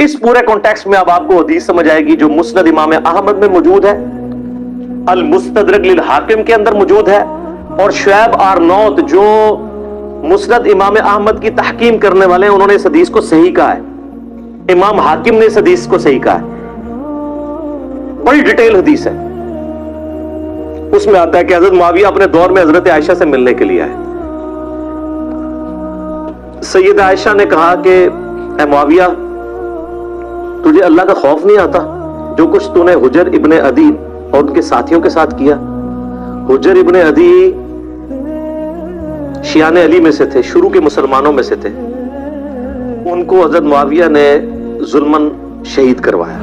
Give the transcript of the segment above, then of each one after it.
اس پورے کانٹیکسٹ میں اب آپ کو حدیث سمجھ آئے گی جو مسند امام احمد میں موجود ہے، المستدرک للحاکم کے اندر موجود ہے، اور شعیب آرنوت جو مسند امام احمد کی تحکیم کرنے والے ہیں، انہوں نے اس حدیث کو صحیح کہا ہے، امام حاکم نے اس حدیث کو صحیح کہا ہے، بڑی ڈیٹیل حدیث ہے۔ اس میں آتا ہے کہ حضرت معاویہ اپنے دور میں حضرت عائشہ سے ملنے کے لیے آئے۔ سیدہ عائشہ نے کہا کہ اے معاویہ، تجھے اللہ کا خوف نہیں آتا جو کچھ تو نے حجر ابن عدی اور ان کے ساتھیوں کے ساتھ کیا؟ حجر ابن عدی شیعان علی میں سے تھے، شروع کے مسلمانوں میں سے تھے، ان کو حضرت معاویہ نے ظلماً شہید کروایا۔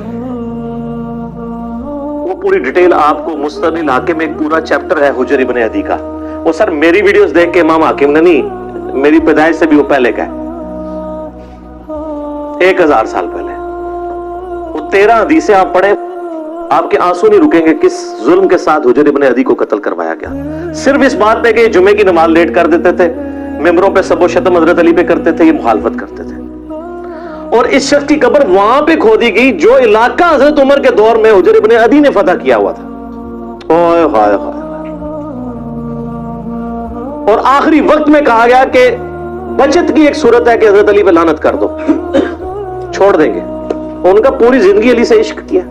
وہ پوری ڈیٹیل آپ کو مستدل حاکم میں ایک پورا چیپٹر ہے حجر ابن عدی کا۔ وہ سر میری ویڈیوز دیکھ کے امام حاکم نے نہیں، میری پیدائش سے بھی وہ پہلے کا ہے، 1000 سال پہلے۔ وہ 13 حدیثیں آپ پڑھیں، آپ کے آنسو نہیں رکیں گے کس ظلم کے ساتھ حجر ابن عدی کو قتل کروایا گیا، صرف اس بات پہ کہ یہ جمعے کی نماز لیٹ کر دیتے تھے، ممبروں پہ سب و شتم حضرت علی پہ کرتے تھے، یہ مخالفت کرتے تھے۔ اور اس شخص کی قبر وہاں پہ کھودی گئی جو علاقہ حضرت عمر کے دور میں حجر ابن عدی نے فتح کیا ہوا تھا۔ اوئے ہائے ہائے۔ اور آخری وقت میں کہا گیا کہ بچت کی ایک صورت ہے کہ حضرت علی پہ لعنت کر دو، چھوڑ دیں گے۔ ان کا پوری زندگی علی سے عشق کیا،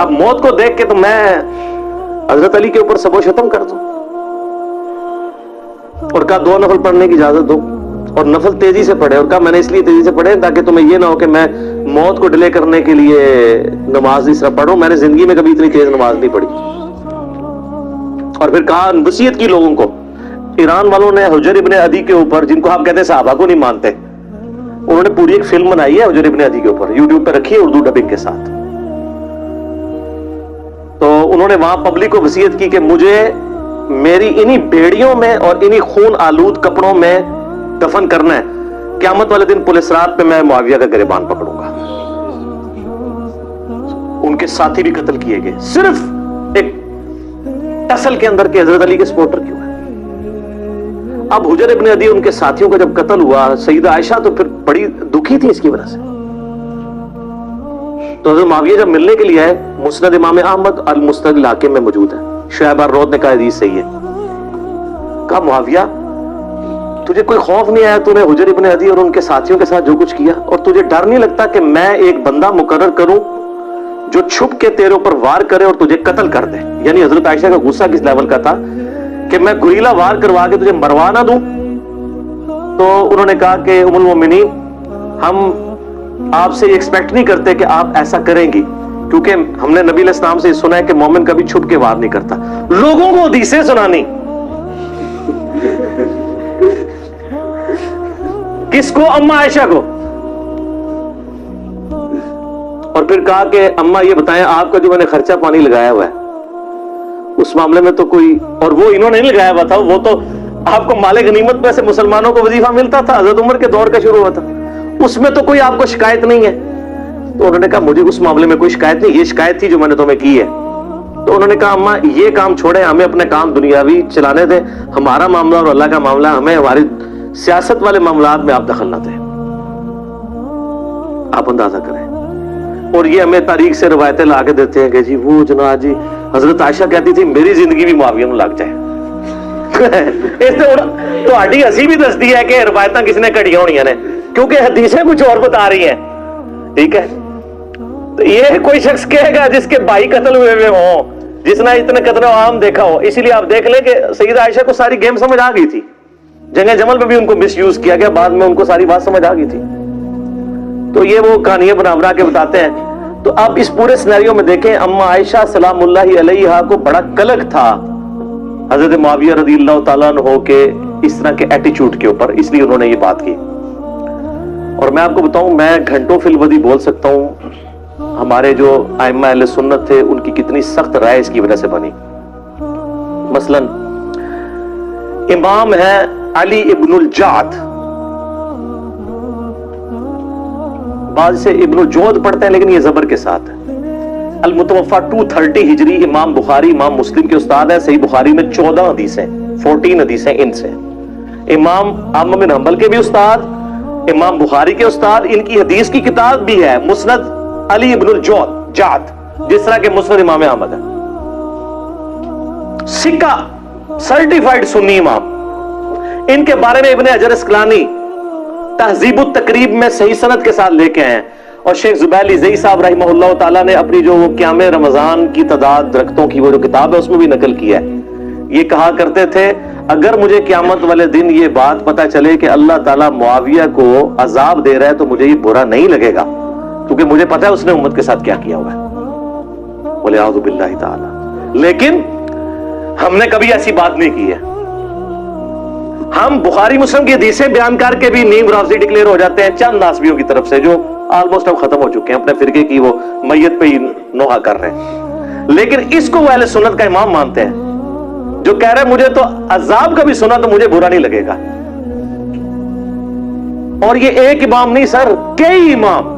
اب موت کو دیکھ کے تو میں حضرت علی کے اوپر سب و شتم کر دوں؟ اور کہا 2 نفل پڑھنے کی اجازت دو، اور نفل تیزی سے پڑھے، اور کہا میں نے اس لیے تیزی سے پڑھے تاکہ تمہیں یہ نہ ہو کہ میں موت کو ڈیلے کرنے کے لیے نماز اس طرح پڑھوں، میں نے زندگی میں کبھی اتنی تیز نماز نہیں پڑھی۔ اور پھر کہا وصیت کی لوگوں کو، ایران والوں نے حجر ابن عدی کے اوپر، جن کو آپ کہتے ہیں صحابہ کو نہیں مانتے، انہوں نے پوری ایک فلم بنائی ہے حجر ابن عدی کے اوپر، یوٹیوب پہ رکھی ہے اردو ڈبنگ کے ساتھ۔ تو انہوں نے وہاں پبلک کو وصیت کی کہ مجھے میری انہی بیڑیوں میں اور انہی خون آلود کپڑوں میں دفن کرنا ہے، قیامت والے دن پولیس رات پہ میں معاویہ کا گریبان پکڑوں گا۔ ان کے ساتھی بھی قتل کیے گئے، صرف ایک ٹسل کے اندر کے حضرت علی کے سپورٹر کیوں ہے۔ اب حجر ابن عدی ان کے ساتھیوں کا جب قتل ہوا، سیدہ عائشہ تو پھر بڑی دکھی تھی اس کی وجہ سے۔ تو حضرت معاویہ جب ملنے کے لیے آئے، مسند امام احمد المستدرک للحاکم میں موجود ہے، شعیب آرنوت نے کہا حدیث صحیح ہے۔ کہا معاویہ تجھے کوئی خوف نہیں آیا؟ تو نے حجر ابن عدی اور ان کے ساتھیوں کے ساتھ جو کچھ کیا، اور تجھے ڈر نہیں لگتا کہ میں ایک بندہ مقرر کروں جو چھپ کے تیرے اوپر وار کرے اور تجھے قتل کر دے؟ یعنی حضرت عائشہ کا غصہ کس لیول کا تھا کہ میں گریلا وار کروا کے تجھے مروا نہ دوں۔ تو انہوں نے کہا کہ ام المومنین، ہم آپ سے ایکسپیکٹ نہیں کرتے کہ آپ ایسا کریں گی، کیونکہ ہم نے نبی علیہ السلام سے سنا ہے کہ مومن کبھی چھپ کے وار نہیں کرتا۔ لوگوں کو حدیثیں سنانی، کس کو؟ اما عائشہ کو۔ اور پھر کہا کہ اما یہ بتائیں آپ کا جو میں نے خرچہ پانی لگایا ہوا ہے اس معاملے میں تو کوئی، اور وہ انہوں نے نہیں لگایا ہوا تھا، وہ تو آپ کو مال غنیمت میں سے مسلمانوں کو وظیفہ ملتا تھا، حضرت عمر کے دور کا شروع ہوا تھا، اس میں تو کوئی آپ کو شکایت نہیں ہے۔ تو انہوں نے کہا مجھے اس معاملے میں کوئی شکایت نہیں، یہ شکایت تھی جو میں نے تمہیں کی ہے۔ تو انہوں نے کہا اما یہ کام چھوڑیں، ہمیں اپنے کام دنیاوی چلانے دیں، ہمارا معاملہ اور اللہ کا معاملہ، ہمیں ہماری سیاست والے معاملات میں آپ دخل نہ دیں۔ آپ اندازہ کریں۔ اور یہ ہمیں تاریخ سے روایتیں لا کے دیتے ہیں کہ جی وہ جناب جی حضرت عائشہ کہتی تھی میری زندگی بھی معاویہ میں لگ جائے۔ اس نے تو ہڈی ہنسی بھی دستی ہے کہ روایتیں کس نے کڑیاں ہونی نے، کیونکہ حدیثیں کچھ اور بتا رہی ہیں، ٹھیک ہے۔ تو یہ کوئی شخص کہے گا جس کے بھائی قتل ہوئے ہوں، جس نے اتنے قتل عام دیکھا ہو، اسی لیے آپ دیکھ لیں کہ سیدہ عائشہ کو ساری گیم سمجھ آ گئی تھی، جنگ جمل میں بھی ان کو مس یوز کیا گیا، بعد میں ان کو ساری بات سمجھ آ گئی تھی۔ تو یہ وہ کہانیاں بنا بنا کے بتاتے ہیں۔ تو آپ اس پورے سینیریو میں دیکھیں، اما عائشہ سلام اللہ علیہا کو بڑا قلق تھا حضرت معاویہ رضی اللہ تعالیٰ عنہ کے اس طرح کے ایٹیچیوڈ کے اوپر، اس لیے انہوں نے یہ بات کی۔ اور میں آپ کو بتاؤں، میں گھنٹوں فی الودی بول سکتا ہوں ہمارے جو ائمہ اہل سنت تھے ان کی کتنی سخت رائے اس کی وجہ سے بنی۔ مثلا امام ہے علی ابن الجعد، بعض سے ابن الجود پڑھتے ہیں لیکن یہ زبر کے ساتھ ہے، المتوفا 230 ہجری، امام بخاری امام مسلم کے استاد ہیں، صحیح بخاری میں 14 حدیثیں 14 حدیثیں ان سے، امام احمد بن حنبل کے بھی استاد، امام بخاری کے استاد، ان کی حدیث کی کتاب بھی ہے مسند علی ابن الجعد، جس طرح کے مسند امام احمد ہے، سکہ سرٹیفائیڈ سنی امام. ان کے بارے میں ابن حجر اسقلانی تہذیب التقریب میں صحیح سند کے ساتھ لے کے آئے ہیں. اور شیخ زبیلی زئی صاحب رحمہ اللہ تعالیٰ نے اپنی جو قیام رمضان کی تعداد درختوں کی وہ جو کتاب ہے اس میں بھی نقل کیا ہے. یہ کہا کرتے تھے اگر مجھے قیامت والے دن یہ بات پتا چلے کہ اللہ تعالیٰ معاویہ کو عذاب دے رہا ہے تو مجھے یہ برا نہیں لگے گا، کیونکہ مجھے پتا ہے اس نے امت کے ساتھ کیا کیا ہوا ہے. وَلِعَوْذُ بِاللَّهِ تَعَالَى. لیکن ہم نے کبھی ایسی بات نہیں کی ہے. ہم بخاری مسلم کی حدیثیں بیان کر کے بھی نیم رافضی ڈکلیئر ہو جاتے ہیں چند ناسبیوں کی طرف سے، جو آلموسٹ اب ختم ہو چکے ہیں، اپنے فرقے کی وہ میت پہ ہی نوحہ کر رہے ہیں. لیکن اس کو وہ اہل سنت کا امام مانتے ہیں جو کہہ رہے ہیں مجھے تو عذاب کا بھی سنا تو مجھے برا نہیں لگے گا. اور یہ ایک امام نہیں سر، کئی امام